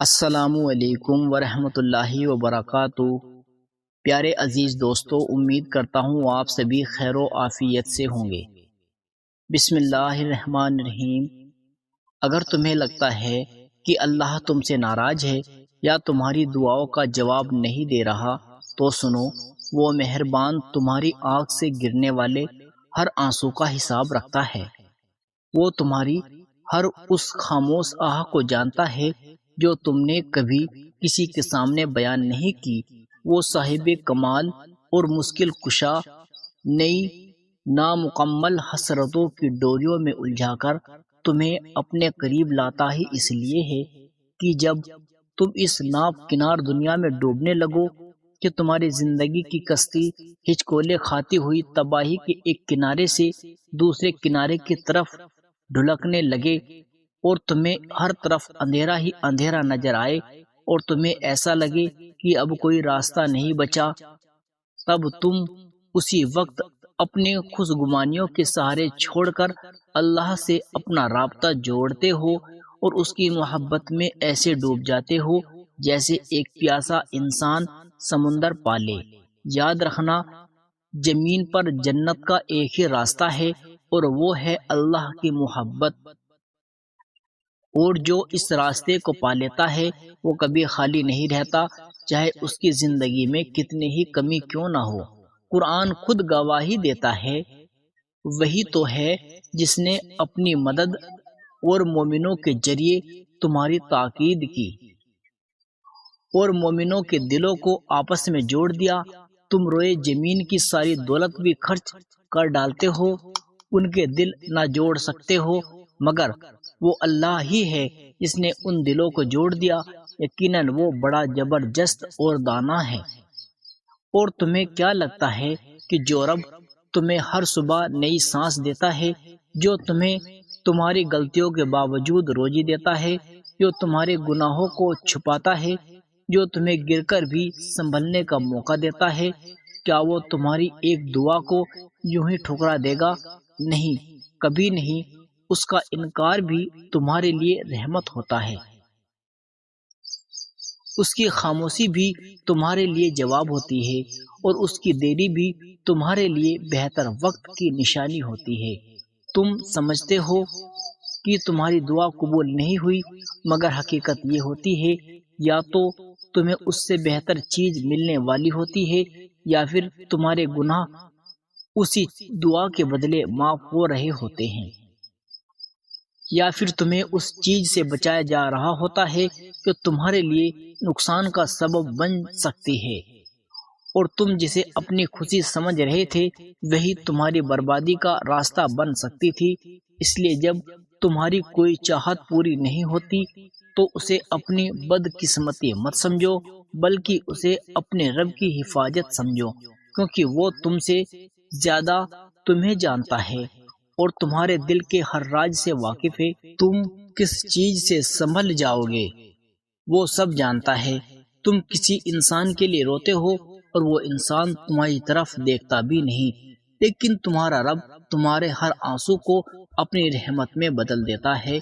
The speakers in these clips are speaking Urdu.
السلام علیکم ورحمۃ اللہ وبرکاتہ۔ پیارے عزیز دوستو، امید کرتا ہوں آپ سبھی خیر و عافیت سے ہوں گے۔ بسم اللہ الرحمن الرحیم۔ اگر تمہیں لگتا ہے کہ اللہ تم سے ناراض ہے یا تمہاری دعاؤں کا جواب نہیں دے رہا تو سنو، وہ مہربان تمہاری آنکھ سے گرنے والے ہر آنسو کا حساب رکھتا ہے۔ وہ تمہاری ہر اس خاموش آہ کو جانتا ہے جو تم نے کبھی کسی کے سامنے بیان نہیں کی۔ وہ صاحب کمال اور مشکل کشا نئی نامکمل حسرتوں کی ڈوریوں میں الجھا کر تمہیں اپنے قریب لاتا ہی اس لیے ہے کہ جب تم اس ناپ کنار دنیا میں ڈوبنے لگو کہ تمہاری زندگی کی کشتی ہچکولے کھاتی ہوئی تباہی کے ایک کنارے سے دوسرے کنارے کی طرف ڈھلکنے لگے اور تمہیں ہر طرف اندھیرا ہی اندھیرا نظر آئے اور تمہیں ایسا لگے کہ اب کوئی راستہ نہیں بچا، تب تم اسی وقت اپنے خوشگمانیوں کے سہارے چھوڑ کر اللہ سے اپنا رابطہ جوڑتے ہو اور اس کی محبت میں ایسے ڈوب جاتے ہو جیسے ایک پیاسا انسان سمندر پالے۔ یاد رکھنا، زمین پر جنت کا ایک ہی راستہ ہے اور وہ ہے اللہ کی محبت، اور جو اس راستے کو پا لیتا ہے وہ کبھی خالی نہیں رہتا، چاہے اس کی زندگی میں کتنی ہی کمی کیوں نہ ہو۔ قرآن خود گواہی دیتا ہے، وہی تو ہے جس نے اپنی مدد اور مومنوں کے ذریعے تمہاری تاکید کی اور مومنوں کے دلوں کو آپس میں جوڑ دیا۔ تم روئے زمین کی ساری دولت بھی خرچ کر ڈالتے ہو، ان کے دل نہ جوڑ سکتے ہو، مگر وہ اللہ ہی ہے جس نے ان دلوں کو جوڑ دیا۔ یقیناً وہ بڑا زبردست اور دانا ہے۔ اور تمہیں کیا لگتا ہے کہ جو رب تمہیں ہر صبح نئی سانس دیتا ہے، جو تمہیں تمہاری غلطیوں کے باوجود روزی دیتا ہے، جو تمہارے گناہوں کو چھپاتا ہے، جو تمہیں گر کر بھی سنبھلنے کا موقع دیتا ہے، کیا وہ تمہاری ایک دعا کو یوں ہی ٹھکرا دے گا؟ نہیں، کبھی نہیں۔ اس کا انکار بھی تمہارے لیے رحمت ہوتا ہے، اس کی خاموشی بھی تمہارے لیے جواب ہوتی ہے، اور اس کی دیری بھی تمہارے لیے بہتر وقت کی نشانی ہوتی ہے۔ تم سمجھتے ہو کہ تمہاری دعا قبول نہیں ہوئی، مگر حقیقت یہ ہوتی ہے یا تو تمہیں اس سے بہتر چیز ملنے والی ہوتی ہے، یا پھر تمہارے گناہ اسی دعا کے بدلے معاف ہو رہے ہوتے ہیں، یا پھر تمہیں اس چیز سے بچایا جا رہا ہوتا ہے جو تمہارے لیے نقصان کا سبب بن سکتی ہے، اور تم جسے اپنی خوشی سمجھ رہے تھے وہی تمہاری بربادی کا راستہ بن سکتی تھی۔ اس لیے جب تمہاری کوئی چاہت پوری نہیں ہوتی تو اسے اپنی بدقسمتی مت سمجھو، بلکہ اسے اپنے رب کی حفاظت سمجھو، کیونکہ وہ تم سے زیادہ تمہیں جانتا ہے اور تمہارے دل کے ہر راز سے واقف ہے۔ تم کس چیز سے سنبھل جاؤ گے وہ سب جانتا ہے۔ تم کسی انسان کے لیے روتے ہو اور وہ انسان تمہاری طرف دیکھتا بھی نہیں، لیکن تمہارا رب تمہارے ہر آنسو کو اپنی رحمت میں بدل دیتا ہے۔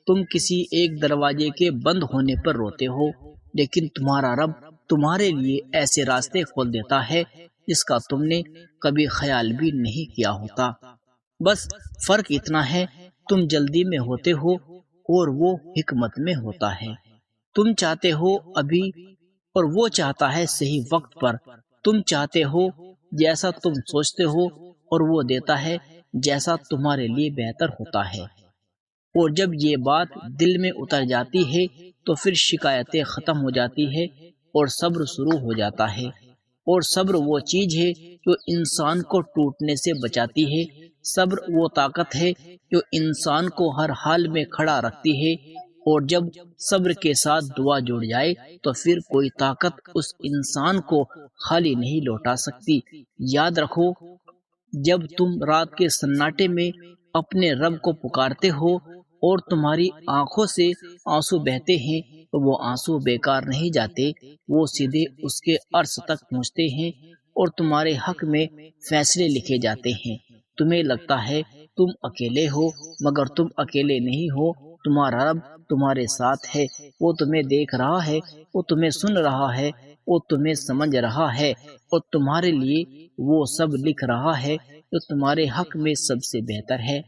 تم کسی ایک دروازے کے بند ہونے پر روتے ہو، لیکن تمہارا رب تمہارے لیے ایسے راستے کھول دیتا ہے جس کا تم نے کبھی خیال بھی نہیں کیا ہوتا۔ بس فرق اتنا ہے، تم جلدی میں ہوتے ہو اور وہ حکمت میں ہوتا ہے۔ تم چاہتے ہو ابھی اور وہ چاہتا ہے صحیح وقت پر۔ تم چاہتے ہو جیسا تم سوچتے ہو اور وہ دیتا ہے جیسا تمہارے لیے بہتر ہوتا ہے۔ اور جب یہ بات دل میں اتر جاتی ہے تو پھر شکایتیں ختم ہو جاتی ہے اور صبر شروع ہو جاتا ہے۔ اور صبر وہ چیز ہے جو انسان کو ٹوٹنے سے بچاتی ہے۔ صبر وہ طاقت ہے جو انسان کو ہر حال میں کھڑا رکھتی ہے، اور جب صبر کے ساتھ دعا جڑ جائے تو پھر کوئی طاقت اس انسان کو خالی نہیں لوٹا سکتی۔ یاد رکھو، جب تم رات کے سناٹے میں اپنے رب کو پکارتے ہو اور تمہاری آنکھوں سے آنسو بہتے ہیں تو وہ آنسو بیکار نہیں جاتے، وہ سیدھے اس کے عرش تک پہنچتے ہیں اور تمہارے حق میں فیصلے لکھے جاتے ہیں۔ تمہیں لگتا ہے تم اکیلے ہو، مگر تم اکیلے نہیں ہو۔ تمہارا رب تمہارے ساتھ ہے، وہ تمہیں دیکھ رہا ہے، وہ تمہیں سن رہا ہے، وہ تمہیں سمجھ رہا ہے، اور تمہارے لیے وہ سب لکھ رہا ہے جو تمہارے حق میں سب سے بہتر ہے۔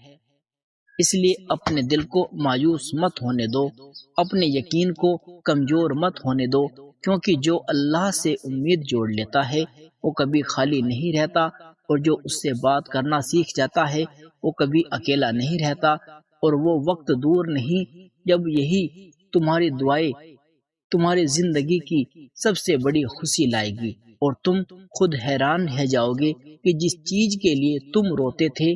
اس لیے اپنے دل کو مایوس مت ہونے دو، اپنے یقین کو کمزور مت ہونے دو، کیونکہ جو اللہ سے امید جوڑ لیتا ہے وہ کبھی خالی نہیں رہتا، اور جو اس سے بات کرنا سیکھ جاتا ہے وہ کبھی اکیلا نہیں رہتا، اور وہ وقت دور نہیں جب یہی تمہاری دعائیں تمہاری زندگی کی سب سے بڑی خوشی لائے گی، اور تم خود حیران رہ جاؤ گے کہ جس چیز کے لیے تم روتے تھے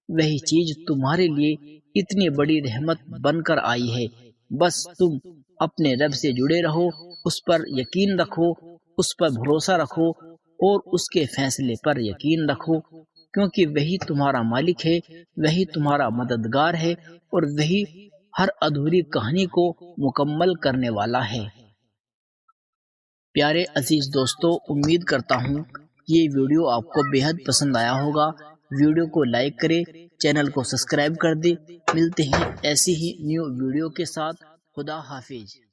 وہی چیز تمہارے لیے اتنی بڑی رحمت بن کر آئی ہے۔ بس تم اپنے رب سے جڑے رہو، اس پر یقین رکھو، اس پر بھروسہ رکھو، اور اس کے فیصلے پر یقین رکھو، کیونکہ وہی تمہارا مالک ہے، وہی تمہارا مددگار ہے، اور وہی ہر ادھوری کہانی کو مکمل کرنے والا ہے۔ پیارے عزیز دوستو، امید کرتا ہوں یہ ویڈیو آپ کو بےحد پسند آیا ہوگا۔ ویڈیو کو لائک کریں، چینل کو سبسکرائب کر دیں۔ ملتے ہیں ایسی ہی نیو ویڈیو کے ساتھ۔ خدا حافظ۔